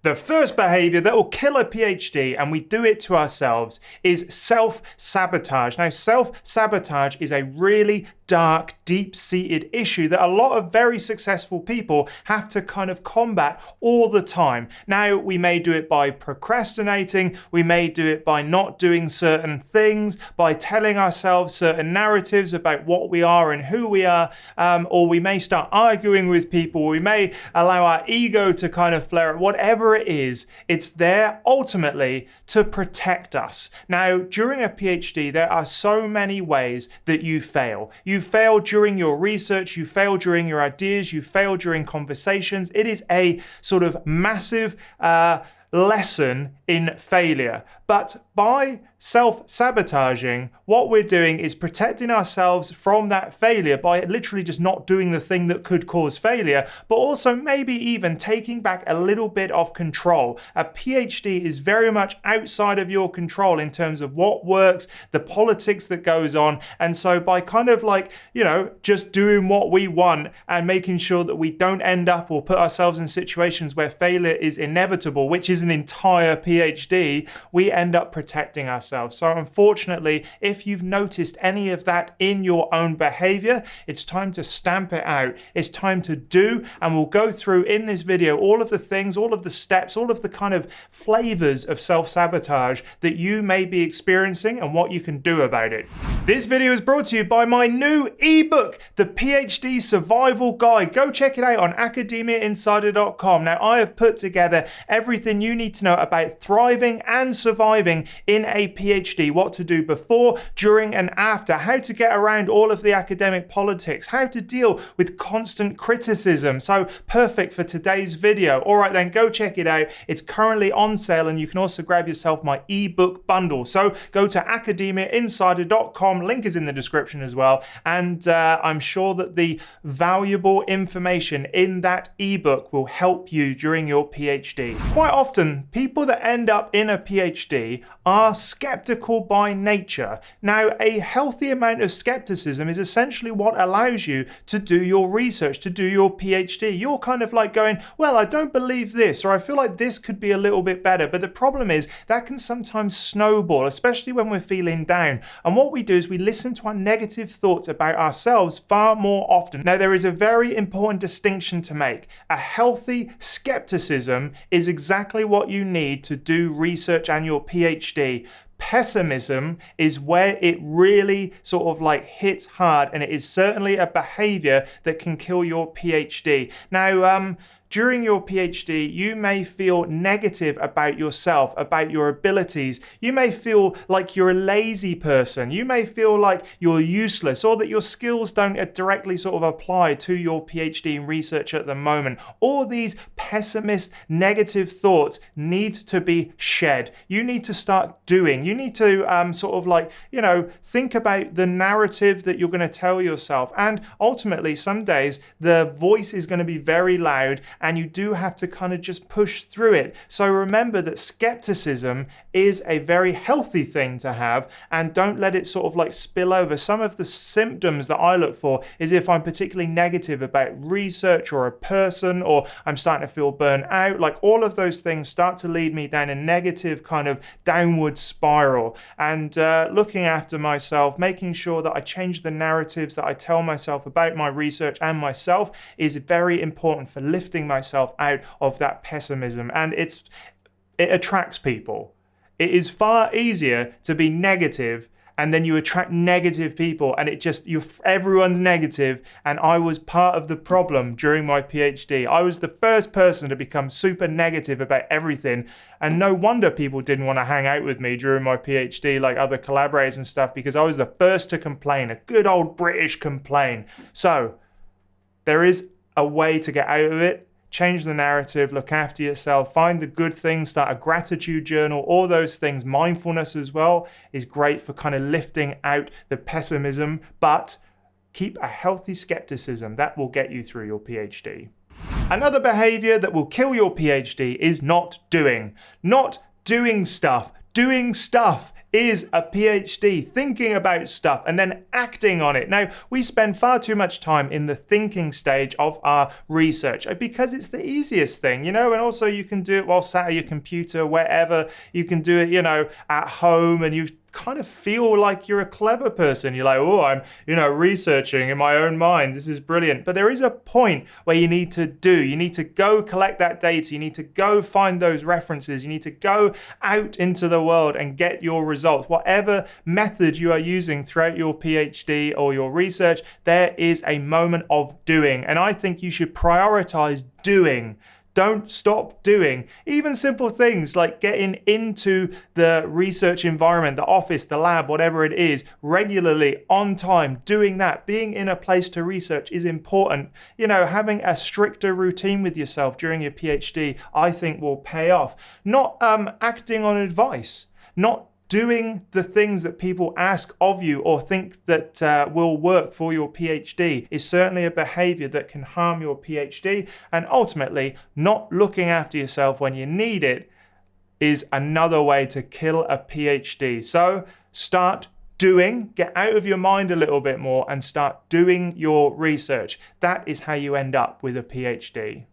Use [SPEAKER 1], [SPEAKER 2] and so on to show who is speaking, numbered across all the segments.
[SPEAKER 1] The first behavior that will kill a PhD, and we do it to ourselves, is self-sabotage. Now, self-sabotage is a really dark, deep-seated issue that a lot of very successful people have to kind of combat all the time. Now, we may do it by procrastinating, we may do it by not doing certain things, by telling ourselves certain narratives about what we are and who we are, or we may start arguing with people, we may allow our ego to kind of flare up. Whatever it is, it's there ultimately to protect us. Now, during a PhD, there are so many ways that you fail. You fail during your research, you fail during your ideas, you fail during conversations. It is a sort of massive lesson in failure. But by self-sabotaging, what we're doing is protecting ourselves from that failure by literally just not doing the thing that could cause failure, but also maybe even taking back a little bit of control. A PhD is very much outside of your control in terms of what works, the politics that goes on. And so by kind of like, just doing what we want and making sure that we don't end up or put ourselves in situations where failure is inevitable, which is an entire PhD, we end up protecting ourselves. So unfortunately, if you've noticed any of that in your own behavior, it's time to stamp it out. It's time to do, and we'll go through in this video all of the things, all of the steps, all of the kind of flavors of self-sabotage that you may be experiencing and what you can do about it. This video is brought to you by my new ebook, The PhD Survival Guide. Go check it out on academiainsider.com. Now, I have put together everything you need to know about thriving and surviving in a PhD, what to do before, during, and after, how to get around all of the academic politics, how to deal with constant criticism. So perfect for today's video. All right, then go check it out. It's currently on sale, and you can also grab yourself my ebook bundle. So go to academiainsider.com. Link is in the description as well. And I'm sure that the valuable information in that ebook will help you during your PhD. Quite often, people that end up in a PhD are skeptical by nature. Now, a healthy amount of skepticism is essentially what allows you to do your research, to do your PhD. You're kind of like going, well, I don't believe this, or I feel like this could be a little bit better. But the problem is that can sometimes snowball, especially when we're feeling down. And what we do is we listen to our negative thoughts about ourselves far more often. Now, there is a very important distinction to make. A healthy skepticism is exactly what you need to do research and your PhD. Pessimism is where it really sort of like hits hard, and it is certainly a behavior that can kill your PhD. Now, during your PhD, you may feel negative about yourself, about your abilities. You may feel like you're a lazy person. You may feel like you're useless, or that your skills don't directly sort of apply to your PhD in research at the moment. All these pessimist, negative thoughts need to be shed. You need to start doing. You need to sort of like, think about the narrative that you're going to tell yourself. And ultimately, some days the voice is going to be very loud, and you do have to kind of just push through it. So remember that skepticism is a very healthy thing to have, and don't let it sort of like spill over. Some of the symptoms that I look for is if I'm particularly negative about research or a person, or I'm starting to feel burnt out, like all of those things start to lead me down a negative kind of downward spiral. And looking after myself, making sure that I change the narratives that I tell myself about my research and myself is very important for lifting myself out of that pessimism. And it attracts people. It is far easier to be negative, and then you attract negative people, and everyone's negative. And I was part of the problem during my PhD. I was the first person to become super negative about everything, and no wonder people didn't want to hang out with me during my PhD, like other collaborators and stuff, because I was the first to complain, a good old British complain. So there is a way to get out of it. Change the narrative, look after yourself, find the good things, start a gratitude journal, all those things. Mindfulness as well is great for kind of lifting out the pessimism, but keep a healthy skepticism. That will get you through your PhD. Another behavior that will kill your PhD is not doing stuff. Doing stuff is a PhD, thinking about stuff and then acting on it. Now, we spend far too much time in the thinking stage of our research because it's the easiest thing, and also you can do it while sat at your computer, wherever. You can do it, at home, and you kind of feel like you're a clever person. You're like, oh, I'm, researching in my own mind. This is brilliant. But there is a point where you need to go collect that data. You need to go find those references. You need to go out into the world and get your results. Whatever method you are using throughout your PhD or your research, there is a moment of doing. And I think you should prioritize doing. Don't stop doing. Even simple things like getting into the research environment, the office, the lab, whatever it is, regularly, on time, doing that, being in a place to research is important. Having a stricter routine with yourself during your PhD, I think will pay off. Not acting on advice, not doing the things that people ask of you or think that will work for your PhD is certainly a behavior that can harm your PhD. And ultimately, not looking after yourself when you need it is another way to kill a PhD. So start doing, get out of your mind a little bit more and start doing your research. That is how you end up with a PhD.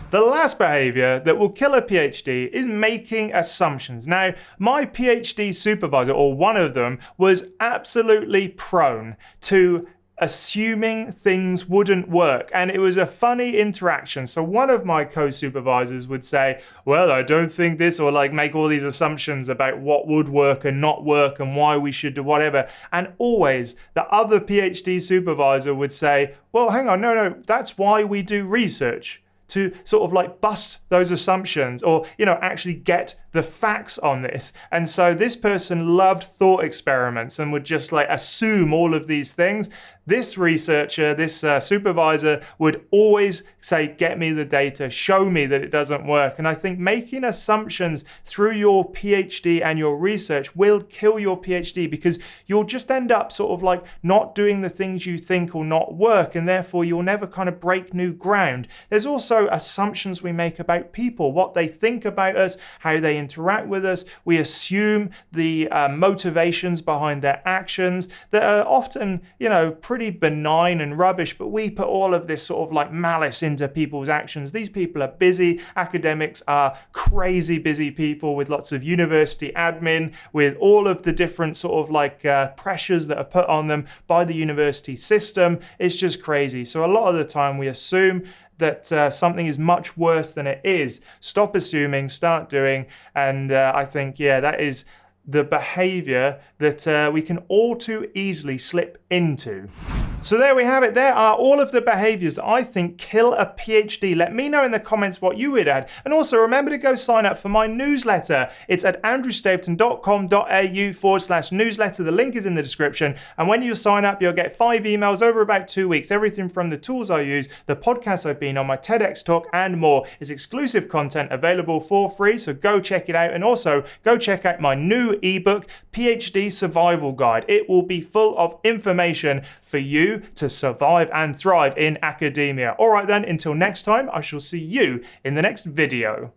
[SPEAKER 1] The last behavior that will kill a PhD is making assumptions. Now, my PhD supervisor, or one of them, was absolutely prone to assuming things wouldn't work. And it was a funny interaction. So one of my co-supervisors would say, well, I don't think this, or make all these assumptions about what would work and not work and why we should do whatever. And always the other PhD supervisor would say, well, hang on, no, that's why we do research. To sort of bust those assumptions or, actually get the facts on this. And so this person loved thought experiments and would just assume all of these things. This researcher, this supervisor would always say, get me the data, show me that it doesn't work. And I think making assumptions through your PhD and your research will kill your PhD because you'll just end up sort of not doing the things you think will not work. And therefore you'll never kind of break new ground. There's also assumptions we make about people, what they think about us, how they interact with us. We assume the motivations behind their actions that are often, pretty benign and rubbish, but we put all of this sort of malice into people's actions. These people are busy. Academics are crazy busy people with lots of university admin, with all of the different sort of pressures that are put on them by the university system. It's just crazy. So a lot of the time we assume that something is much worse than it is. Stop assuming, start doing. And I think, that is the behavior that we can all too easily slip into. So there we have it. There are all of the behaviors that I think kill a PhD. Let me know in the comments what you would add. And also remember to go sign up for my newsletter. It's at andrewstapleton.com.au/newsletter. The link is in the description. And when you sign up, you'll get 5 emails over about 2 weeks. Everything from the tools I use, the podcasts I've been on, my TEDx talk, and more is exclusive content available for free. So go check it out. And also go check out my new ebook, PhD Survival Guide. It will be full of information for you to survive and thrive in academia. All right then, until next time, I shall see you in the next video.